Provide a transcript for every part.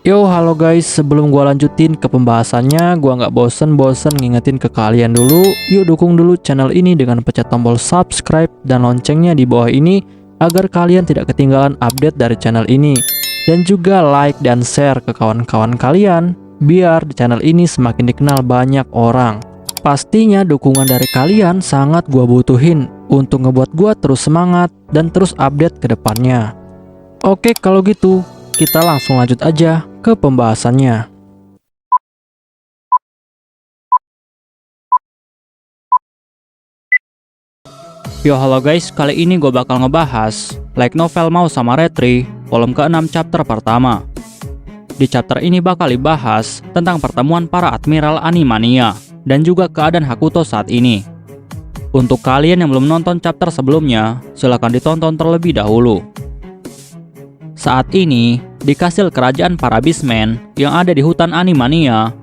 Yo, halo guys, sebelum gua lanjutin ke pembahasannya, gua nggak bosen-bosen ngingetin ke kalian dulu, yuk dukung dulu channel ini dengan pencet tombol subscribe dan loncengnya di bawah ini, agar kalian tidak ketinggalan update dari channel ini. Dan juga like dan share ke kawan-kawan kalian, biar di channel ini semakin dikenal banyak orang. Pastinya dukungan dari kalian sangat gua butuhin, untuk ngebuat gua terus semangat dan terus update ke depannya. Oke, kalau gitu, kita langsung lanjut aja ke pembahasannya. Yo, halo guys, kali ini gue bakal ngebahas light novel Mau sama Retri, volume ke-6 chapter pertama. Di chapter ini bakal dibahas tentang pertemuan para Admiral Animania dan juga keadaan Hakuto saat ini. Untuk kalian yang belum nonton chapter sebelumnya, silahkan ditonton terlebih dahulu. Saat ini, di kastil kerajaan para Beastmen yang ada di hutan Animania,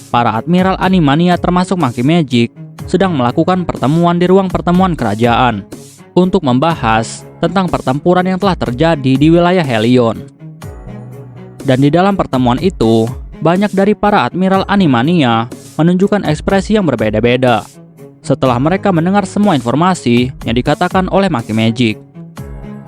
para Admiral Animania termasuk Monkey Magic sedang melakukan pertemuan di ruang pertemuan kerajaan untuk membahas tentang pertempuran yang telah terjadi di wilayah Helion. Dan di dalam pertemuan itu, banyak dari para Admiral Animania menunjukkan ekspresi yang berbeda-beda setelah mereka mendengar semua informasi yang dikatakan oleh Monkey Magic.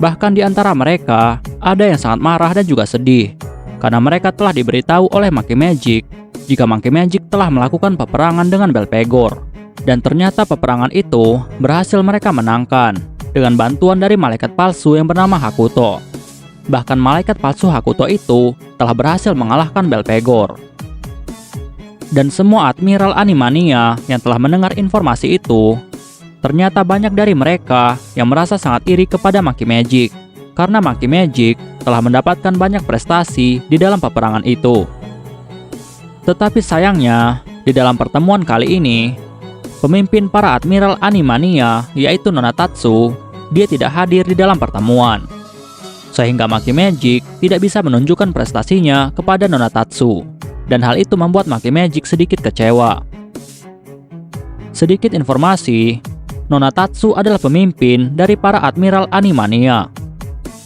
Bahkan di antara mereka, ada yang sangat marah dan juga sedih, karena mereka telah diberitahu oleh Monkey Magic jika Monkey Magic telah melakukan peperangan dengan Belphegor. Dan ternyata peperangan itu berhasil mereka menangkan dengan bantuan dari malaikat palsu yang bernama Hakuto. Bahkan malaikat palsu Hakuto itu telah berhasil mengalahkan Belphegor. Dan semua Admiral Animania yang telah mendengar informasi itu, ternyata banyak dari mereka yang merasa sangat iri kepada Monkey Magic, karena Monkey Magic telah mendapatkan banyak prestasi di dalam peperangan itu. Tetapi sayangnya, di dalam pertemuan kali ini, pemimpin para Admiral Animania, yaitu Nona Tatsu, dia tidak hadir di dalam pertemuan. Sehingga Monkey Magic tidak bisa menunjukkan prestasinya kepada Nona Tatsu. Dan hal itu membuat Monkey Magic sedikit kecewa. Sedikit informasi, Nona Tatsu adalah pemimpin dari para Admiral Animania.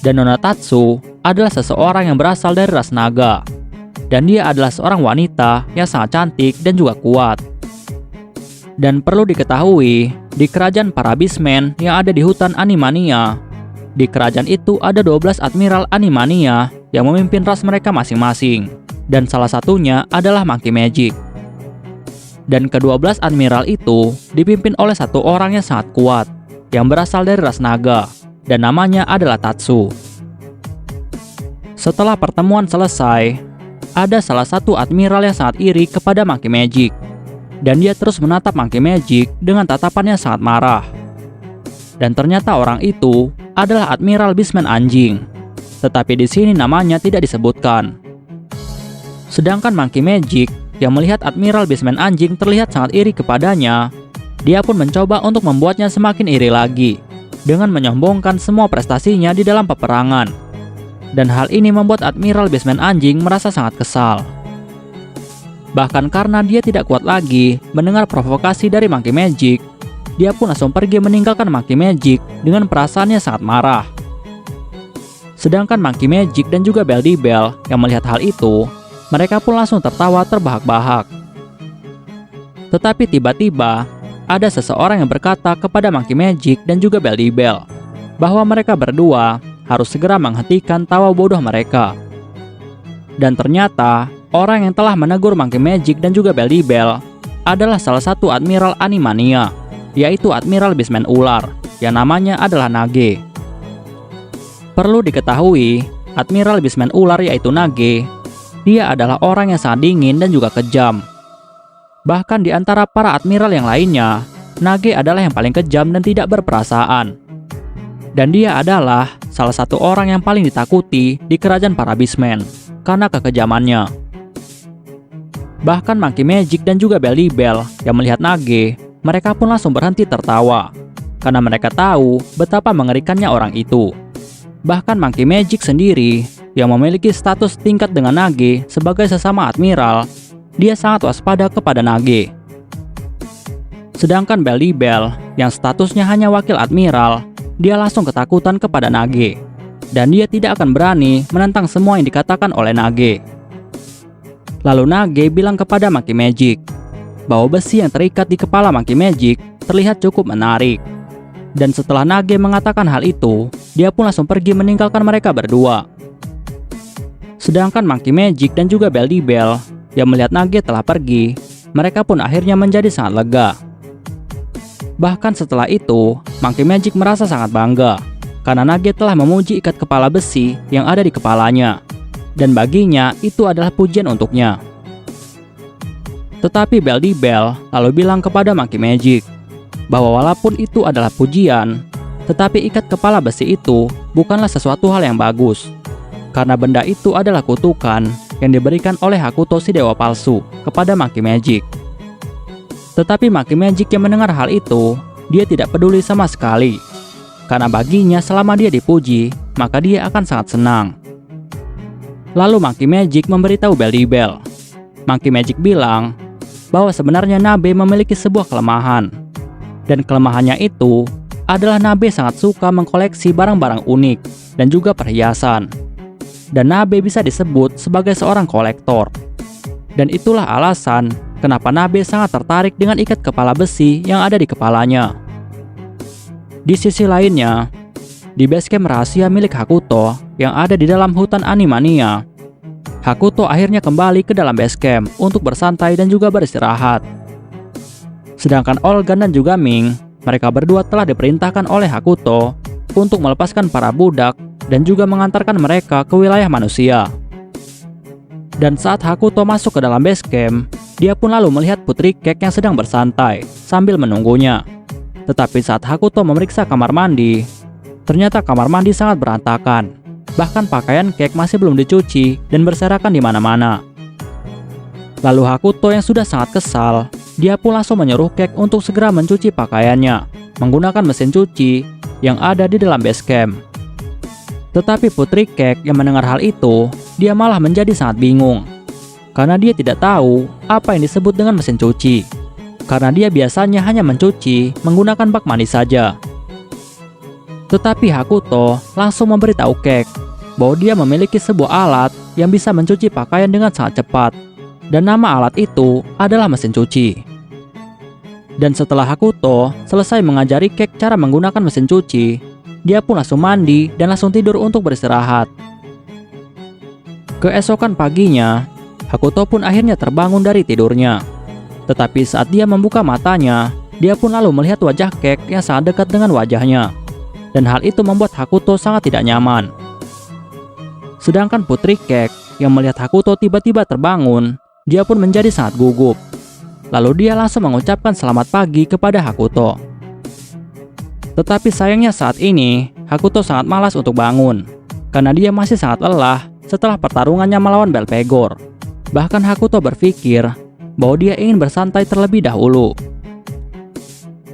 Dan Nona Tatsu adalah seseorang yang berasal dari ras naga. Dan dia adalah seorang wanita yang sangat cantik dan juga kuat. Dan perlu diketahui, di kerajaan para Beastmen yang ada di hutan Animania, di kerajaan itu ada 12 Admiral Animania yang memimpin ras mereka masing-masing. Dan salah satunya adalah Monkey Magic. Dan ke-12 Admiral itu dipimpin oleh satu orang yang sangat kuat, yang berasal dari ras naga, dan namanya adalah Tatsu. Setelah pertemuan selesai, ada salah satu Admiral yang sangat iri kepada Monkey Magic. Dan dia terus menatap Monkey Magic dengan tatapan yang sangat marah. Dan ternyata orang itu adalah Admiral Beastman Anjing. Tetapi di sini namanya tidak disebutkan. Sedangkan Monkey Magic yang melihat Admiral Beastman Anjing terlihat sangat iri kepadanya, dia pun mencoba untuk membuatnya semakin iri lagi dengan menyombongkan semua prestasinya di dalam peperangan. Dan hal ini membuat Admiral Beastman Anjing merasa sangat kesal. Bahkan karena dia tidak kuat lagi mendengar provokasi dari Monkey Magic, dia pun langsung pergi meninggalkan Monkey Magic dengan perasaannya sangat marah. Sedangkan Monkey Magic dan juga Beldibel yang melihat hal itu, mereka pun langsung tertawa terbahak-bahak. Tetapi tiba-tiba, ada seseorang yang berkata kepada Monkey Magic dan juga Beldibel bahwa mereka berdua harus segera menghentikan tawa bodoh mereka. Dan ternyata, orang yang telah menegur Monkey Magic dan juga Beldibel adalah salah satu Admiral Animania, yaitu Admiral Beastman Ular, yang namanya adalah Nage. Perlu diketahui, Admiral Beastman Ular yaitu Nage, dia adalah orang yang sangat dingin dan juga kejam. Bahkan di antara para Admiral yang lainnya, Nage adalah yang paling kejam dan tidak berperasaan. Dan dia adalah salah satu orang yang paling ditakuti di kerajaan para Beastmen karena kekejamannya. Bahkan Monkey Magic dan juga Beldibel yang melihat Nage, mereka pun langsung berhenti tertawa karena mereka tahu betapa mengerikannya orang itu. Bahkan Monkey Magic sendiri yang memiliki status tingkat dengan Nage sebagai sesama Admiral, dia sangat waspada kepada Nage. Sedangkan Beldibel yang statusnya hanya wakil Admiral, dia langsung ketakutan kepada Nage. Dan dia tidak akan berani menentang semua yang dikatakan oleh Nage. Lalu Nage bilang kepada Monkey Magic bahwa besi yang terikat di kepala Monkey Magic terlihat cukup menarik. Dan setelah Nage mengatakan hal itu, dia pun langsung pergi meninggalkan mereka berdua. Sedangkan Monkey Magic dan juga Beldibel yang melihat Nage telah pergi, mereka pun akhirnya menjadi sangat lega. Bahkan setelah itu, Monkey Magic merasa sangat bangga karena Nage telah memuji ikat kepala besi yang ada di kepalanya, dan baginya itu adalah pujian untuknya. Tetapi Beldibel lalu bilang kepada Monkey Magic bahwa walaupun itu adalah pujian, tetapi ikat kepala besi itu bukanlah sesuatu hal yang bagus, karena benda itu adalah kutukan yang diberikan oleh Hakuto si dewa palsu kepada Monkey Magic. Tetapi Monkey Magic yang mendengar hal itu, dia tidak peduli sama sekali, karena baginya selama dia dipuji, maka dia akan sangat senang. Lalu Monkey Magic memberitahu Beldibel. Monkey Magic bilang bahwa sebenarnya Nabe memiliki sebuah kelemahan, dan kelemahannya itu adalah Nabe sangat suka mengkoleksi barang-barang unik dan juga perhiasan. Dan Nabe bisa disebut sebagai seorang kolektor. Dan itulah alasan kenapa Nabe sangat tertarik dengan ikat kepala besi yang ada di kepalanya. Di sisi lainnya, di basecamp rahasia milik Hakuto yang ada di dalam hutan Animania, Hakuto akhirnya kembali ke dalam basecamp untuk bersantai dan juga beristirahat. Sedangkan Olgan dan juga Ming, mereka berdua telah diperintahkan oleh Hakuto untuk melepaskan para budak dan juga mengantarkan mereka ke wilayah manusia. Dan saat Hakuto masuk ke dalam basecamp, dia pun lalu melihat Putri Cake yang sedang bersantai sambil menunggunya. Tetapi saat Hakuto memeriksa kamar mandi, ternyata kamar mandi sangat berantakan. Bahkan pakaian Cake masih belum dicuci dan berserakan di mana-mana. Lalu Hakuto yang sudah sangat kesal, dia pun langsung menyuruh Cake untuk segera mencuci pakaiannya menggunakan mesin cuci yang ada di dalam basecamp. Tetapi Putri Cake yang mendengar hal itu, dia malah menjadi sangat bingung karena dia tidak tahu apa yang disebut dengan mesin cuci, karena dia biasanya hanya mencuci menggunakan bak mandi saja. Tetapi Hakuto langsung memberitahu Cake bahwa dia memiliki sebuah alat yang bisa mencuci pakaian dengan sangat cepat, dan nama alat itu adalah mesin cuci. Dan setelah Hakuto selesai mengajari Cake cara menggunakan mesin cuci, dia pun langsung mandi dan langsung tidur untuk beristirahat. Keesokan paginya, Hakuto pun akhirnya terbangun dari tidurnya. Tetapi saat dia membuka matanya, dia pun lalu melihat wajah Cake yang sangat dekat dengan wajahnya. Dan hal itu membuat Hakuto sangat tidak nyaman. Sedangkan Putri Cake yang melihat Hakuto tiba-tiba terbangun, dia pun menjadi sangat gugup. Lalu dia langsung mengucapkan selamat pagi kepada Hakuto. Tetapi sayangnya saat ini, Hakuto sangat malas untuk bangun, karena dia masih sangat lelah setelah pertarungannya melawan Belphegor. Bahkan Hakuto berpikir bahwa dia ingin bersantai terlebih dahulu.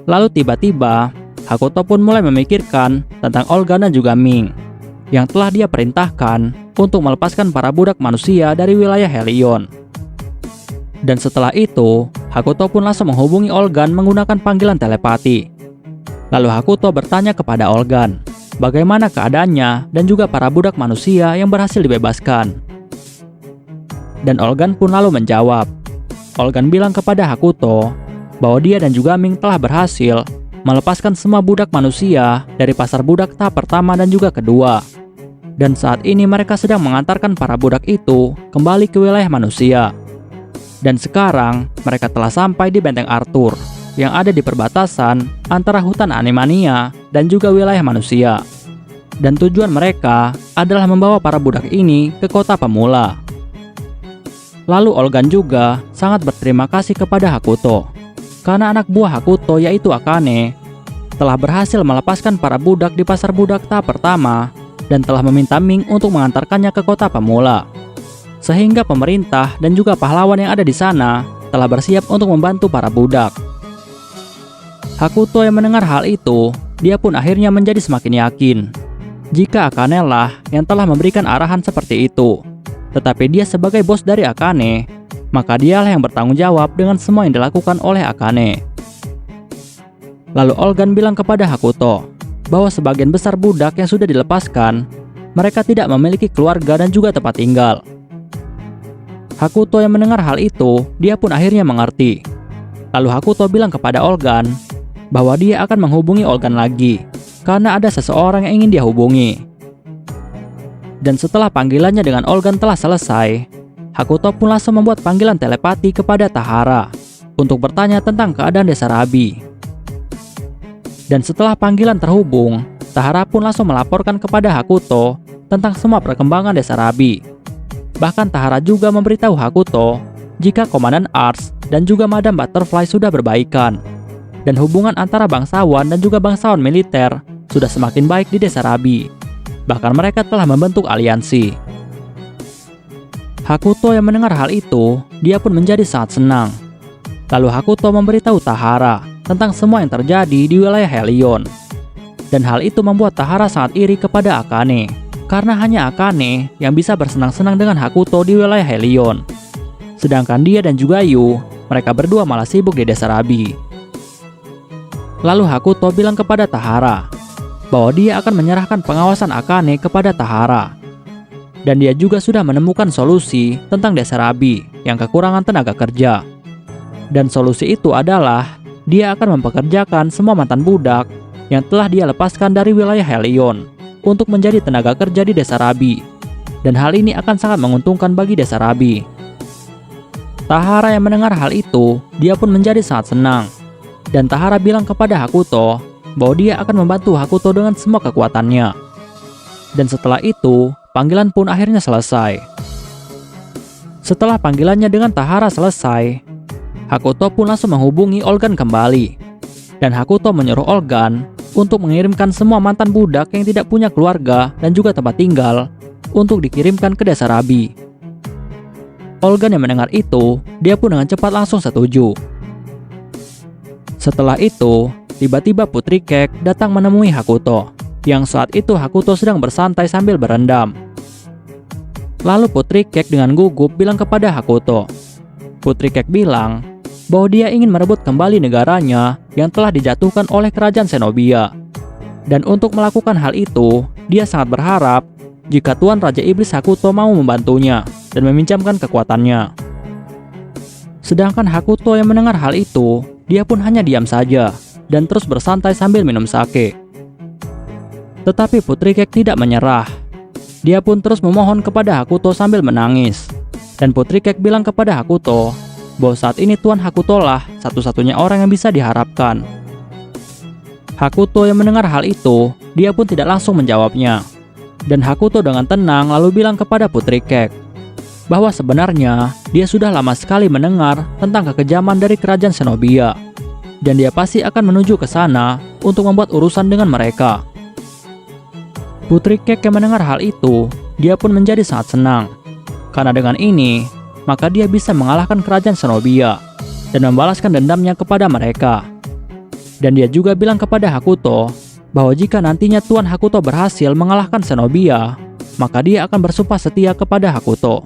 Lalu tiba-tiba, Hakuto pun mulai memikirkan tentang Olgan dan juga Ming, yang telah dia perintahkan untuk melepaskan para budak manusia dari wilayah Helion. Dan setelah itu, Hakuto pun langsung menghubungi Olgan menggunakan panggilan telepati. Lalu Hakuto bertanya kepada Olgan bagaimana keadaannya dan juga para budak manusia yang berhasil dibebaskan. Dan Olgan pun lalu menjawab. Olgan bilang kepada Hakuto bahwa dia dan juga Ming telah berhasil melepaskan semua budak manusia dari pasar budak tahap pertama dan juga kedua. Dan saat ini mereka sedang mengantarkan para budak itu kembali ke wilayah manusia. Dan sekarang mereka telah sampai di Benteng Arthur yang ada di perbatasan antara hutan Animania dan juga wilayah manusia. Dan tujuan mereka adalah membawa para budak ini ke kota pemula. Lalu Olgan juga sangat berterima kasih kepada Hakuto karena anak buah Hakuto yaitu Akane telah berhasil melepaskan para budak di pasar budak tahap pertama dan telah meminta Ming untuk mengantarkannya ke kota pemula. Sehingga pemerintah dan juga pahlawan yang ada di sana telah bersiap untuk membantu para budak. Hakuto yang mendengar hal itu, dia pun akhirnya menjadi semakin yakin jika Akane lah yang telah memberikan arahan seperti itu. Tetapi dia sebagai bos dari Akane, maka dialah yang bertanggung jawab dengan semua yang dilakukan oleh Akane. Lalu Olgan bilang kepada Hakuto bahwa sebagian besar budak yang sudah dilepaskan, mereka tidak memiliki keluarga dan juga tempat tinggal. Hakuto yang mendengar hal itu, dia pun akhirnya mengerti. Lalu Hakuto bilang kepada Olgan bahwa dia akan menghubungi Olgan lagi karena ada seseorang yang ingin dia hubungi. Dan setelah panggilannya dengan Olgan telah selesai, Hakuto pun langsung membuat panggilan telepati kepada Tahara untuk bertanya tentang keadaan Desa Rabi. Dan setelah panggilan terhubung, Tahara pun langsung melaporkan kepada Hakuto tentang semua perkembangan Desa Rabi. Bahkan Tahara juga memberitahu Hakuto jika Komandan Arts dan juga Madam Butterfly sudah berbaikan, dan hubungan antara bangsawan dan juga bangsawan militer sudah semakin baik di Desa Rabi. Bahkan mereka telah membentuk aliansi. Hakuto yang mendengar hal itu, dia pun menjadi sangat senang. Lalu Hakuto memberitahu Tahara tentang semua yang terjadi di wilayah Helion. Dan hal itu membuat Tahara sangat iri kepada Akane, karena hanya Akane yang bisa bersenang-senang dengan Hakuto di wilayah Helion. Sedangkan dia dan juga Yu, mereka berdua malah sibuk di Desa Rabi. Lalu Hakuto bilang kepada Tahara bahwa dia akan menyerahkan pengawasan Akane kepada Tahara. Dan dia juga sudah menemukan solusi tentang Desa Rabi yang kekurangan tenaga kerja. Dan solusi itu adalah dia akan mempekerjakan semua mantan budak yang telah dia lepaskan dari wilayah Helion untuk menjadi tenaga kerja di Desa Rabi. Dan hal ini akan sangat menguntungkan bagi Desa Rabi. Tahara yang mendengar hal itu, dia pun menjadi sangat senang. Dan Tahara bilang kepada Hakuto bahwa dia akan membantu Hakuto dengan semua kekuatannya. Dan setelah itu, panggilan pun akhirnya selesai. Setelah panggilannya dengan Tahara selesai, Hakuto pun langsung menghubungi Olgan kembali. Dan Hakuto menyuruh Olgan untuk mengirimkan semua mantan budak yang tidak punya keluarga dan juga tempat tinggal untuk dikirimkan ke Desa Rabi. Olgan yang mendengar itu, dia pun dengan cepat langsung setuju. Setelah itu, tiba-tiba Putri Cake datang menemui Hakuto, yang saat itu Hakuto sedang bersantai sambil berendam. Lalu Putri Cake dengan gugup bilang kepada Hakuto. Putri Cake bilang bahwa dia ingin merebut kembali negaranya yang telah dijatuhkan oleh kerajaan Zenobia. Dan untuk melakukan hal itu, dia sangat berharap jika Tuan Raja Iblis Hakuto mau membantunya dan meminjamkan kekuatannya. Sedangkan Hakuto yang mendengar hal itu, dia pun hanya diam saja dan terus bersantai sambil minum sake. Tetapi Putri Cake tidak menyerah. Dia pun terus memohon kepada Hakuto sambil menangis. Dan Putri Cake bilang kepada Hakuto bahwa saat ini Tuan Hakuto lah satu-satunya orang yang bisa diharapkan. Hakuto yang mendengar hal itu, dia pun tidak langsung menjawabnya. Dan Hakuto dengan tenang lalu bilang kepada Putri Cake bahwa sebenarnya dia sudah lama sekali mendengar tentang kekejaman dari kerajaan Zenobia. Dan dia pasti akan menuju ke sana untuk membuat urusan dengan mereka. Putri Cake yang mendengar hal itu, dia pun menjadi sangat senang. Karena dengan ini, maka dia bisa mengalahkan kerajaan Zenobia dan membalaskan dendamnya kepada mereka. Dan dia juga bilang kepada Hakuto bahwa jika nantinya Tuan Hakuto berhasil mengalahkan Zenobia, maka dia akan bersumpah setia kepada Hakuto.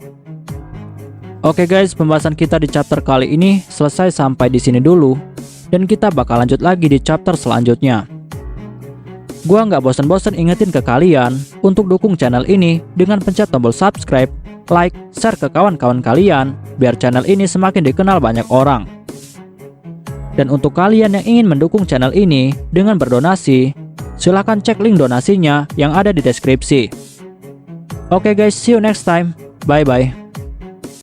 Oke guys, pembahasan kita di chapter kali ini selesai sampai di sini dulu. Dan kita bakal lanjut lagi di chapter selanjutnya. Gua nggak bosan-bosan ingetin ke kalian untuk dukung channel ini dengan pencet tombol subscribe, like, share ke kawan-kawan kalian, biar channel ini semakin dikenal banyak orang. Dan untuk kalian yang ingin mendukung channel ini dengan berdonasi, silahkan cek link donasinya yang ada di deskripsi. Oke guys, see you next time. Bye-bye.